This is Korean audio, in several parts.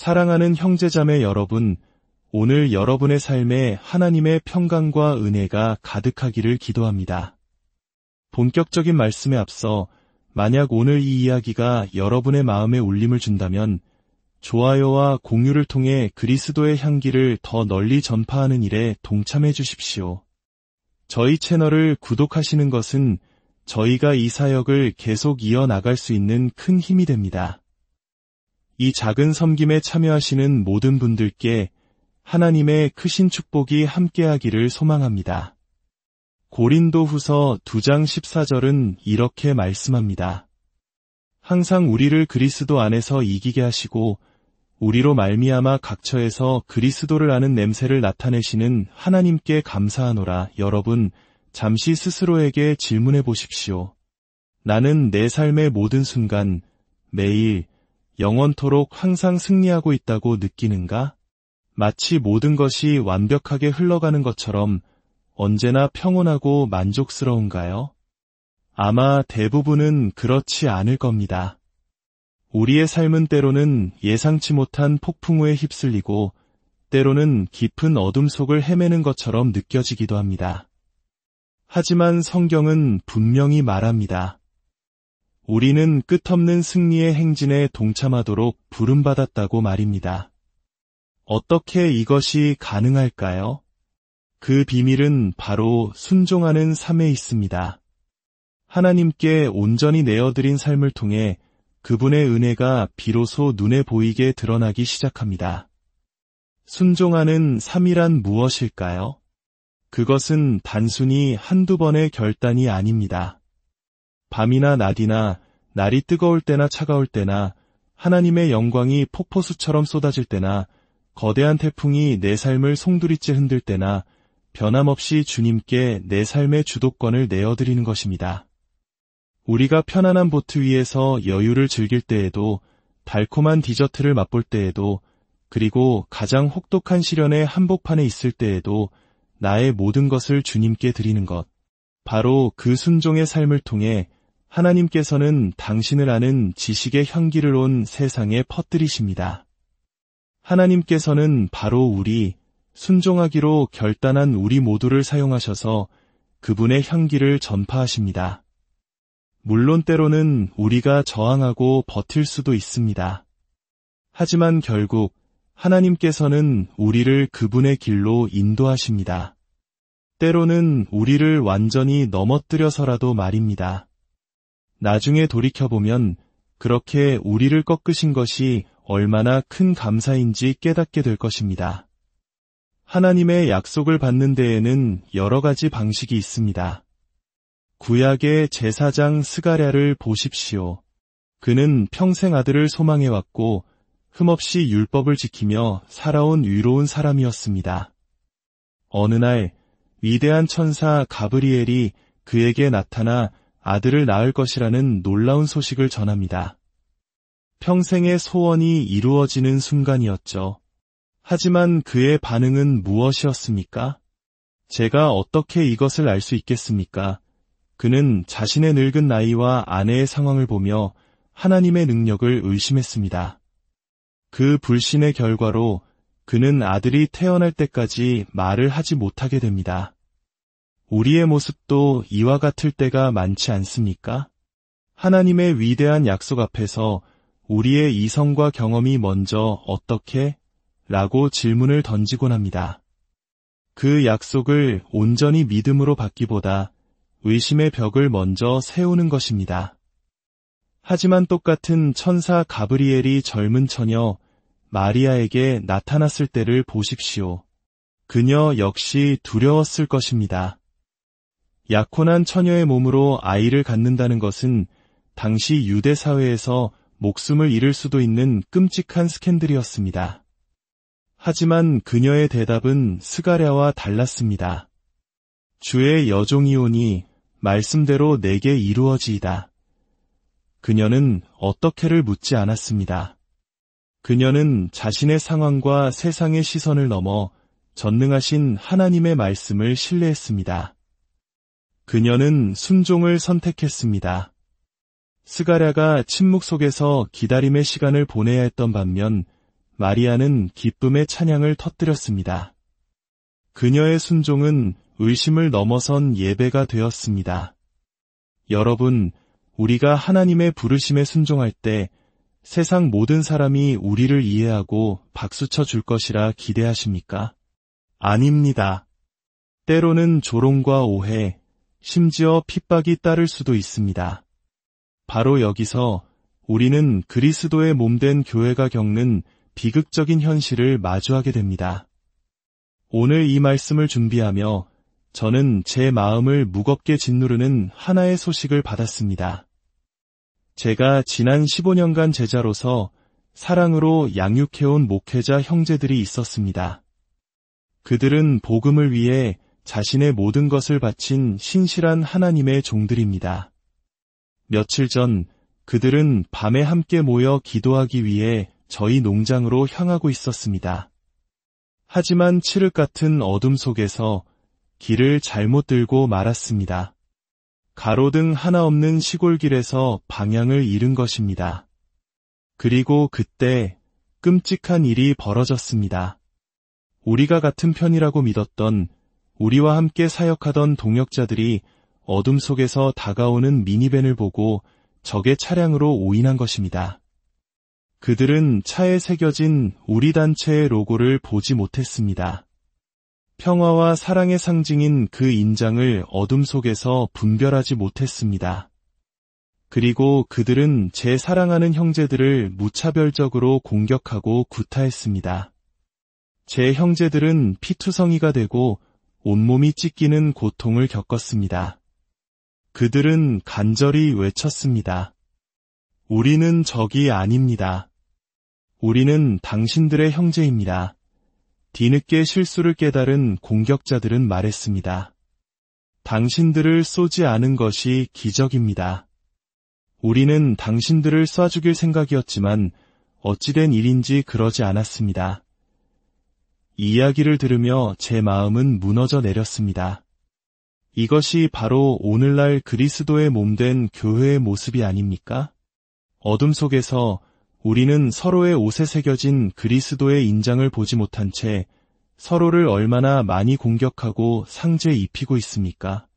사랑하는 형제자매 여러분, 오늘 여러분의 삶에 하나님의 평강과 은혜가 가득하기를 기도합니다. 본격적인 말씀에 앞서 만약 오늘 이 이야기가 여러분의 마음에 울림을 준다면 좋아요와 공유를 통해 그리스도의 향기를 더 널리 전파하는 일에 동참해 주십시오. 저희 채널을 구독하시는 것은 저희가 이 사역을 계속 이어나갈 수 있는 큰 힘이 됩니다. 이 작은 섬김에 참여하시는 모든 분들께 하나님의 크신 축복이 함께하기를 소망합니다. 고린도후서 2장 14절은 이렇게 말씀합니다. 항상 우리를 그리스도 안에서 이기게 하시고 우리로 말미암아 각처에서 그리스도를 아는 냄새를 나타내시는 하나님께 감사하노라. 여러분, 잠시 스스로에게 질문해 보십시오. 나는 내 삶의 모든 순간, 매일, 영원토록 항상 승리하고 있다고 느끼는가? 마치 모든 것이 완벽하게 흘러가는 것처럼 언제나 평온하고 만족스러운가요? 아마 대부분은 그렇지 않을 겁니다. 우리의 삶은 때로는 예상치 못한 폭풍우에 휩쓸리고 때로는 깊은 어둠 속을 헤매는 것처럼 느껴지기도 합니다. 하지만 성경은 분명히 말합니다. 우리는 끝없는 승리의 행진에 동참하도록 부름받았다고 말입니다. 어떻게 이것이 가능할까요? 그 비밀은 바로 순종하는 삶에 있습니다. 하나님께 온전히 내어드린 삶을 통해 그분의 은혜가 비로소 눈에 보이게 드러나기 시작합니다. 순종하는 삶이란 무엇일까요? 그것은 단순히 한두 번의 결단이 아닙니다. 밤이나 낮이나 날이 뜨거울 때나 차가울 때나 하나님의 영광이 폭포수처럼 쏟아질 때나 거대한 태풍이 내 삶을 송두리째 흔들 때나 변함없이 주님께 내 삶의 주도권을 내어드리는 것입니다. 우리가 편안한 보트 위에서 여유를 즐길 때에도, 달콤한 디저트를 맛볼 때에도, 그리고 가장 혹독한 시련의 한복판에 있을 때에도 나의 모든 것을 주님께 드리는 것. 바로 그 순종의 삶을 통해 하나님께서는 당신을 아는 지식의 향기를 온 세상에 퍼뜨리십니다. 하나님께서는 바로 우리, 순종하기로 결단한 우리 모두를 사용하셔서 그분의 향기를 전파하십니다. 물론 때로는 우리가 저항하고 버틸 수도 있습니다. 하지만 결국 하나님께서는 우리를 그분의 길로 인도하십니다. 때로는 우리를 완전히 넘어뜨려서라도 말입니다. 나중에 돌이켜보면 그렇게 우리를 꺾으신 것이 얼마나 큰 감사인지 깨닫게 될 것입니다. 하나님의 약속을 받는 데에는 여러 가지 방식이 있습니다. 구약의 제사장 스가랴를 보십시오. 그는 평생 아들을 소망해왔고 흠없이 율법을 지키며 살아온 의로운 사람이었습니다. 어느 날 위대한 천사 가브리엘이 그에게 나타나 아들을 낳을 것이라는 놀라운 소식을 전합니다. 평생의 소원이 이루어지는 순간이었죠. 하지만 그의 반응은 무엇이었습니까? 제가 어떻게 이것을 알 수 있겠습니까? 그는 자신의 늙은 나이와 아내의 상황을 보며 하나님의 능력을 의심했습니다. 그 불신의 결과로 그는 아들이 태어날 때까지 말을 하지 못하게 됩니다. 우리의 모습도 이와 같을 때가 많지 않습니까? 하나님의 위대한 약속 앞에서 우리의 이성과 경험이 먼저 어떻게? 라고 질문을 던지곤 합니다. 그 약속을 온전히 믿음으로 받기보다 의심의 벽을 먼저 세우는 것입니다. 하지만 똑같은 천사 가브리엘이 젊은 처녀 마리아에게 나타났을 때를 보십시오. 그녀 역시 두려웠을 것입니다. 약혼한 처녀의 몸으로 아이를 갖는다는 것은 당시 유대 사회에서 목숨을 잃을 수도 있는 끔찍한 스캔들이었습니다. 하지만 그녀의 대답은 스가랴와 달랐습니다. 주의 여종이오니 말씀대로 내게 이루어지이다. 그녀는 어떻게를 묻지 않았습니다. 그녀는 자신의 상황과 세상의 시선을 넘어 전능하신 하나님의 말씀을 신뢰했습니다. 그녀는 순종을 선택했습니다. 스가랴가 침묵 속에서 기다림의 시간을 보내야 했던 반면 마리아는 기쁨의 찬양을 터뜨렸습니다. 그녀의 순종은 의심을 넘어선 예배가 되었습니다. 여러분, 우리가 하나님의 부르심에 순종할 때 세상 모든 사람이 우리를 이해하고 박수쳐 줄 것이라 기대하십니까? 아닙니다. 때로는 조롱과 오해, 심지어 핍박이 따를 수도 있습니다. 바로 여기서 우리는 그리스도의 몸된 교회가 겪는 비극적인 현실을 마주하게 됩니다. 오늘 이 말씀을 준비하며 저는 제 마음을 무겁게 짓누르는 하나의 소식을 받았습니다. 제가 지난 15년간 제자로서 사랑으로 양육해온 목회자 형제들이 있었습니다. 그들은 복음을 위해 자신의 모든 것을 바친 신실한 하나님의 종들입니다. 며칠 전 그들은 밤에 함께 모여 기도하기 위해 저희 농장으로 향하고 있었습니다. 하지만 칠흑 같은 어둠 속에서 길을 잘못 들고 말았습니다. 가로등 하나 없는 시골길에서 방향을 잃은 것입니다. 그리고 그때 끔찍한 일이 벌어졌습니다. 우리가 같은 편이라고 믿었던, 우리와 함께 사역하던 동역자들이 어둠 속에서 다가오는 미니밴을 보고 적의 차량으로 오인한 것입니다. 그들은 차에 새겨진 우리 단체의 로고를 보지 못했습니다. 평화와 사랑의 상징인 그 인장을 어둠 속에서 분별하지 못했습니다. 그리고 그들은 제 사랑하는 형제들을 무차별적으로 공격하고 구타했습니다. 제 형제들은 피투성이가 되고 온몸이 찢기는 고통을 겪었습니다. 그들은 간절히 외쳤습니다. 우리는 적이 아닙니다. 우리는 당신들의 형제입니다. 뒤늦게 실수를 깨달은 공격자들은 말했습니다. 당신들을 쏘지 않은 것이 기적입니다. 우리는 당신들을 쏴 죽일 생각이었지만 어찌된 일인지 그러지 않았습니다. 이 이야기를 들으며 제 마음은 무너져 내렸습니다. 이것이 바로 오늘날 그리스도의 몸된 교회의 모습이 아닙니까? 어둠 속에서 우리는 서로의 옷에 새겨진 그리스도의 인장을 보지 못한 채 서로를 얼마나 많이 공격하고 상죄 입히고 있습니까?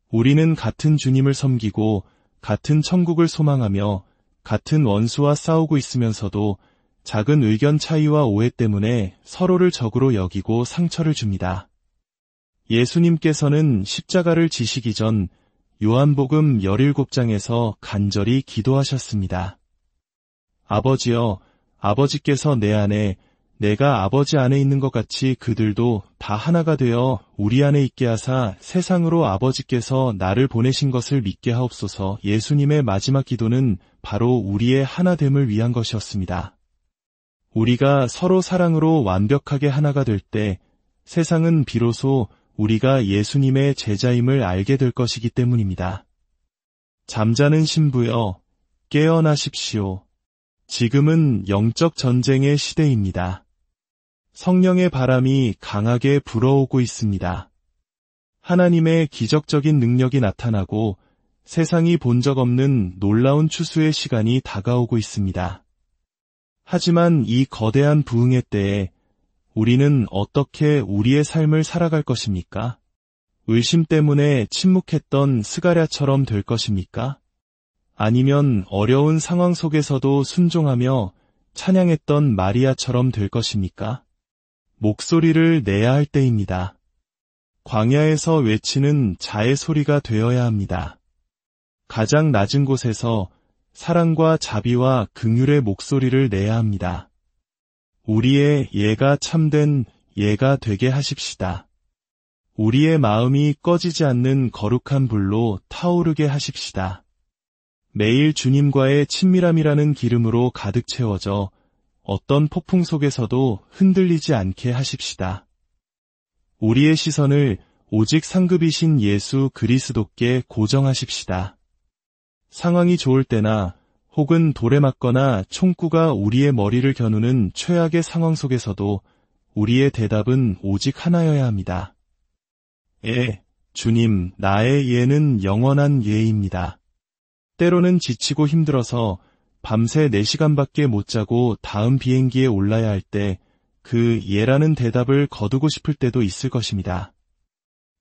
우리는 같은 주님을 섬기고 같은 천국을 소망하며 같은 원수와 싸우고 있으면서도 작은 의견 차이와 오해 때문에 서로를 적으로 여기고 상처를 줍니다. 예수님께서는 십자가를 지시기 전 요한복음 17장에서 간절히 기도하셨습니다. 아버지여, 아버지께서 내 안에, 내가 아버지 안에 있는 것 같이 그들도 다 하나가 되어 우리 안에 있게 하사 세상으로 아버지께서 나를 보내신 것을 믿게 하옵소서. 예수님의 마지막 기도는 바로 우리의 하나됨을 위한 것이었습니다. 우리가 서로 사랑으로 완벽하게 하나가 될 때 세상은 비로소 우리가 예수님의 제자임을 알게 될 것이기 때문입니다. 잠자는 신부여, 깨어나십시오. 지금은 영적 전쟁의 시대입니다. 성령의 바람이 강하게 불어오고 있습니다. 하나님의 기적적인 능력이 나타나고 세상이 본 적 없는 놀라운 추수의 시간이 다가오고 있습니다. 하지만 이 거대한 부흥의 때에 우리는 어떻게 우리의 삶을 살아갈 것입니까? 의심 때문에 침묵했던 스가랴처럼 될 것입니까? 아니면 어려운 상황 속에서도 순종하며 찬양했던 마리아처럼 될 것입니까? 목소리를 내야 할 때입니다. 광야에서 외치는 자의 소리가 되어야 합니다. 가장 낮은 곳에서 사랑과 자비와 긍휼의 목소리를 내야 합니다. 우리의 예가 참된 예가 되게 하십시다. 우리의 마음이 꺼지지 않는 거룩한 불로 타오르게 하십시다. 매일 주님과의 친밀함이라는 기름으로 가득 채워져 어떤 폭풍 속에서도 흔들리지 않게 하십시다. 우리의 시선을 오직 상급이신 예수 그리스도께 고정하십시다. 상황이 좋을 때나 혹은 돌에 맞거나 총구가 우리의 머리를 겨누는 최악의 상황 속에서도 우리의 대답은 오직 하나여야 합니다. 주님, 나의 예는 영원한 예입니다. 때로는 지치고 힘들어서 밤새 4시간밖에 못 자고 다음 비행기에 올라야 할 때 그 예라는 대답을 거두고 싶을 때도 있을 것입니다.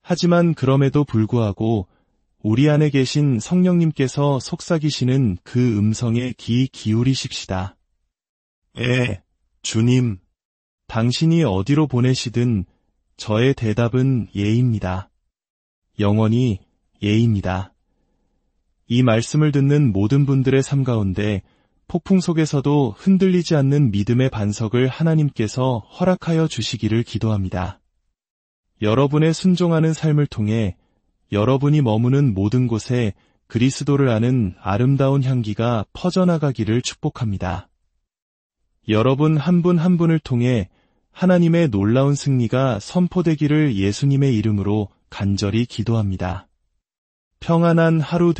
하지만 그럼에도 불구하고 우리 안에 계신 성령님께서 속삭이시는 그 음성에 귀 기울이십시다. 주님, 당신이 어디로 보내시든 저의 대답은 예입니다. 영원히 예입니다. 이 말씀을 듣는 모든 분들의 삶 가운데 폭풍 속에서도 흔들리지 않는 믿음의 반석을 하나님께서 허락하여 주시기를 기도합니다. 여러분의 순종하는 삶을 통해 여러분이 머무는 모든 곳에 그리스도를 아는 아름다운 향기가 퍼져나가기를 축복합니다. 여러분 한 분 한 분을 통해 하나님의 놀라운 승리가 선포되기를 예수님의 이름으로 간절히 기도합니다. 평안한 하루